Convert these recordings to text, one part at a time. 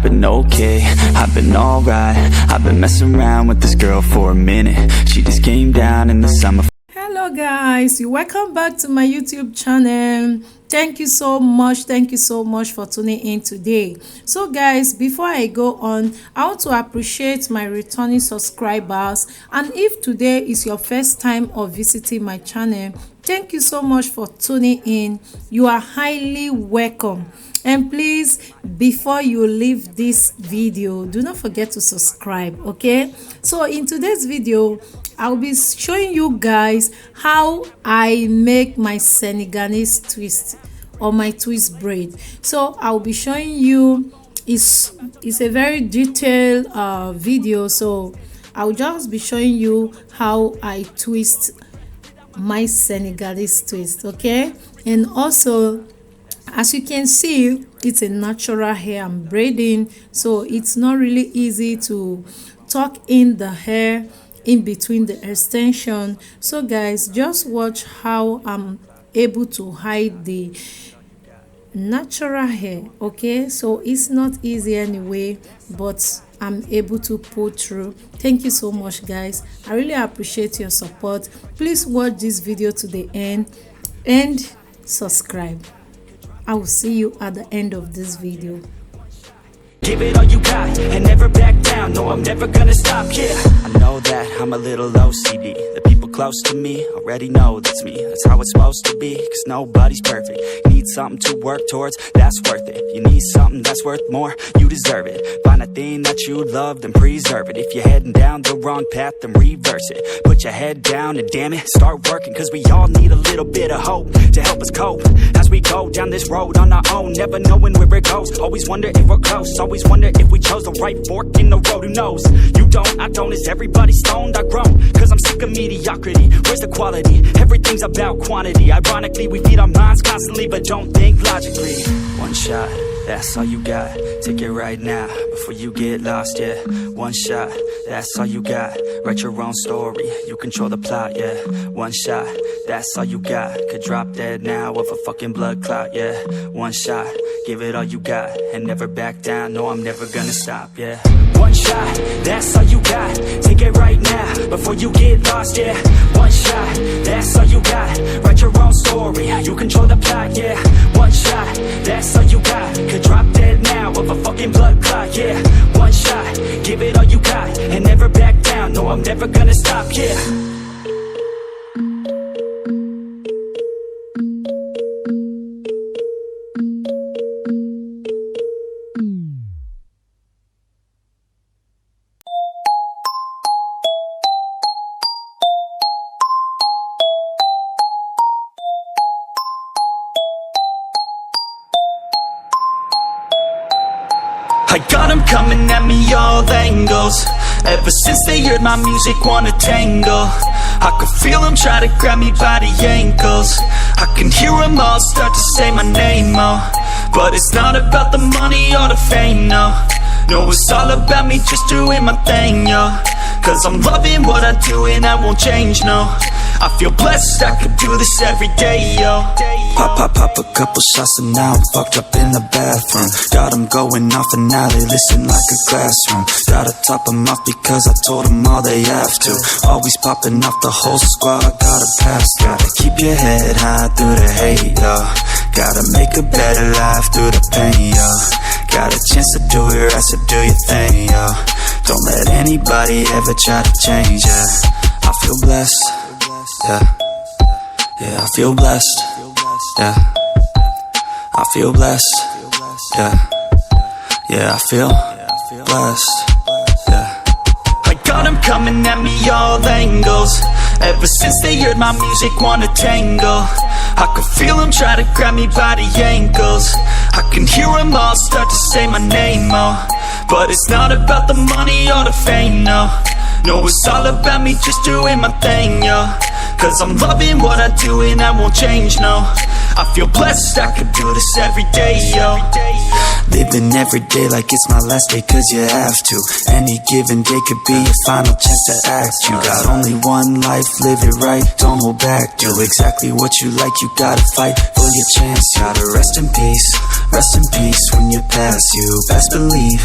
I've been okay, I've been alright. I've been messing around with this girl for a minute. She just came down in the summer. Hello guys, welcome back to my YouTube channel. Thank you so much for tuning in today. So guys, before I go on, I want to appreciate my returning subscribers, and if today is your first time of visiting my channel, thank you so much for tuning in. You are highly welcome. And please, before you leave this video, do not forget to subscribe. Okay, so in today's video I'll be showing you guys how I make my Senegalese twist or my twist braid. So I'll be showing you, it's a very detailed video, so I'll just be showing you how I twist my Senegalese twist. Okay, and also, as you can see, it's a natural hair I'm braiding, so it's not really easy to tuck in the hair in between the extension. So guys, just watch how I'm able to hide the natural hair. Okay, so it's not easy anyway, but I'm able to pull through. Thank you so much guys, I really appreciate your support. Please watch this video to the end and subscribe. I will see you at the end of this video. Give it all you got and never back down. No, I'm never gonna stop, yeah. I know that I'm a little OCD. The people close to me already know that's me. That's how it's supposed to be, cause nobody's perfect. You need something to work towards, that's worth it. You need something that's worth more, you deserve it. Find a thing that you love, then preserve it. If you're heading down the wrong path, then reverse it. Put your head down and damn it, start working. Cause we all need a little bit of hope to help us cope as we go down this road on our own, never knowing where it goes. Always wonder if we're close, always wonder if we chose the right fork in the road. Who knows? You don't, I don't. Is everybody stoned? I've grown, cause I'm sick of mediocrity. Where's the quality? Everything's about quantity. Ironically, we feed our minds constantly, but don't think logically. One shot, that's all you got. Take it right now, before you get lost, yeah. One shot, that's all you got. Write your own story, you control the plot, yeah. One shot, that's all you got. Could drop dead now of a fucking blood clot, yeah. One shot, give it all you got and never back down. No, I'm never gonna stop, yeah. One shot, that's all you got. Take it right now, before you get lost, yeah. One shot, that's all you got. Write your own story, you control the plot, yeah. One shot, that's all you got. Could drop dead now of a fucking blood clot, yeah. One shot, give it all you got and never back down. No, I'm never gonna stop, yeah. I got them coming at me all angles. Ever since they heard my music, wanna tangle. I could feel them try to grab me by the ankles. I can hear them all start to say my name, oh. But it's not about the money or the fame, no. No, it's all about me just doing my thing, yo. Cause I'm loving what I do and I won't change, no. I feel blessed, I could do this every day, yo. Pop a couple shots and now I'm fucked up in the bathroom. Got them going off and now they listen like a classroom. Gotta top them off because I told them all they have to. Always popping off the whole squad, gotta pass. Gotta keep your head high through the hate, yo. Gotta make a better life through the pain, yo. Got a chance to do it right, so do your thing, yo. Don't let anybody ever try to change, yeah. I feel blessed, yeah. Yeah, I feel blessed, yeah. I feel blessed, yeah. Yeah, I feel blessed, yeah. I got them coming at me all angles. Ever since they heard my music, wanna tangle. I could feel them try to grab me by the ankles. I can hear them all start to say my name, oh. But it's not about the money or the fame, no. No, it's all about me just doing my thing, yo. Cause I'm loving what I do and I won't change, no. I feel blessed, I could do this every day, yo. Living every day like it's my last day, cause you have to. Any given day could be your final chance to act. You got only one life, live it right, don't hold back. Do exactly what you like, you gotta fight for your chance. You gotta rest in peace when you pass. You best believe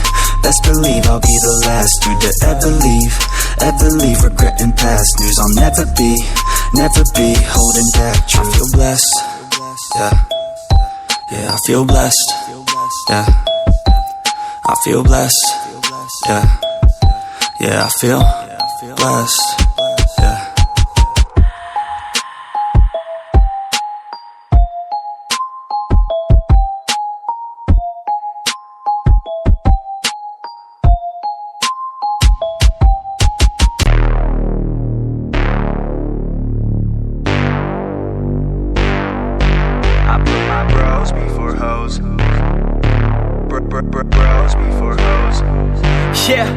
I'll be the last dude to ever leave regretting past news. I'll never be holding back. I feel blessed, yeah, I feel blessed, yeah, I feel blessed, yeah, I feel blessed, yeah. I put my bros before hoes. Bros before hoes. Yeah,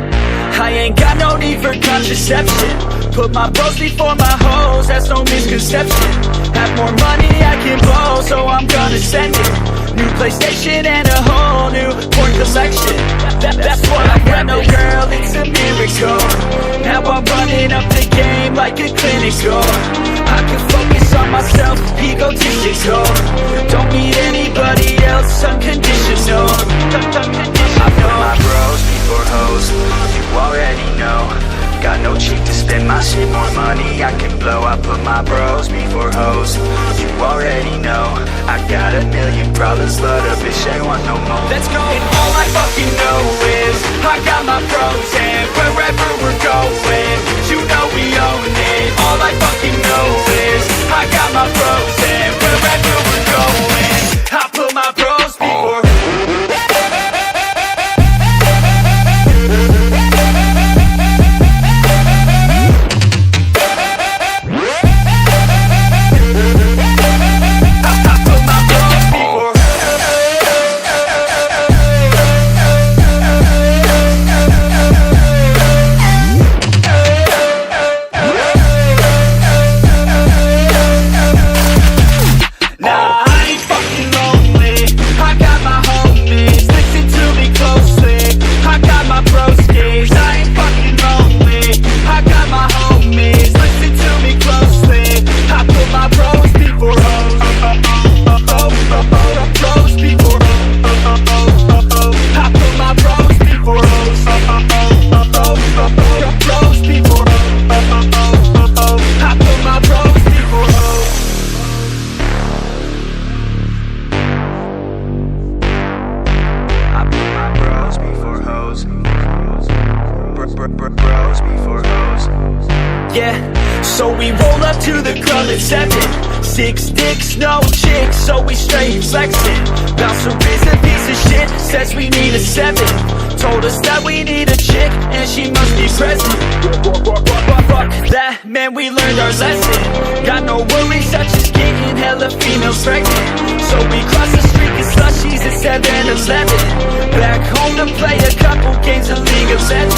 I ain't got no need for contraception. Put my bros before my hoes, that's no misconception. Have more money I can blow, so I'm gonna send it. New PlayStation and a whole new porn collection. That's what I got, no girl, it's a miracle. Now I'm running up the game like a clinical. I can focus on myself, egotistical. Don't need anybody else, unconditional. I put my bros before hoes, you already know. Got no cheek to spend my shit, more money I can blow. I put my bros before hoes, you already know. I got a million problems, but a bitch ain't want no more. Let's go! And all I fucking know is I got my bros, and wherever we're going, you know we own it. All I fucking know is I got my bros, and wherever we're going, I put my bros before. Yeah, so we roll up to the club at 7. 6 dicks, no chicks, so we straight flexing. Bouncer is a piece of shit, says we need a 7. Told us that we need a chick, and she must be present. Fuck that, man, we learned our lesson. Got no worries, such as getting hella females pregnant. So we cross the street, get slushies at 7-Eleven. Back home to play a couple games of League of Legends.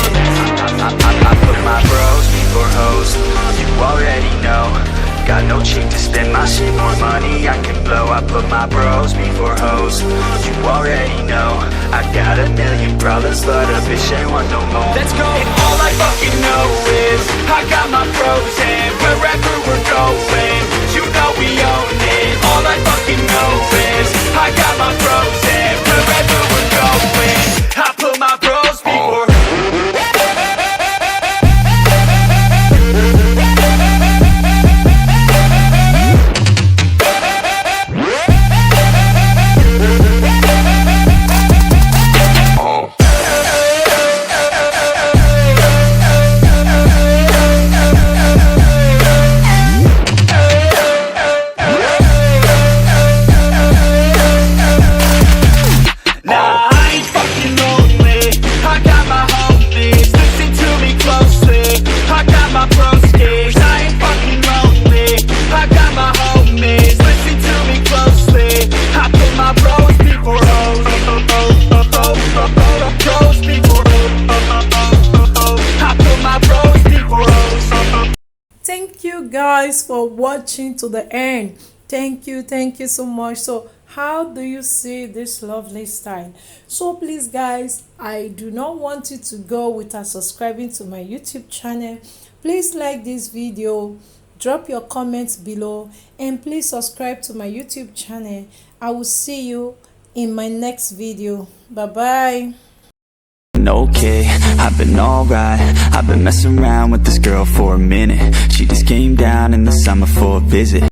I put my bros before hoes, you already know. Got no cheek to spend my shit, more money I can blow. I put my bros before hoes, you already know. I got a million problems, but a bitch ain't want no more. Let's go! And all I fucking know is I got my bros, and wherever we're going, you know we own it. All I fucking know is I got my bros, and wherever we're going, I put my bros before. Thank you guys for watching to the end. Thank you so much. So How do you see this lovely style? So please guys, I do not want you to go without subscribing to my YouTube channel. Please like this video, drop your comments below, and please subscribe to my YouTube channel. I will see you in my next video. Bye bye. Okay, I've been alright. I've been messing around with this girl for a minute. She just came down in the summer for a visit.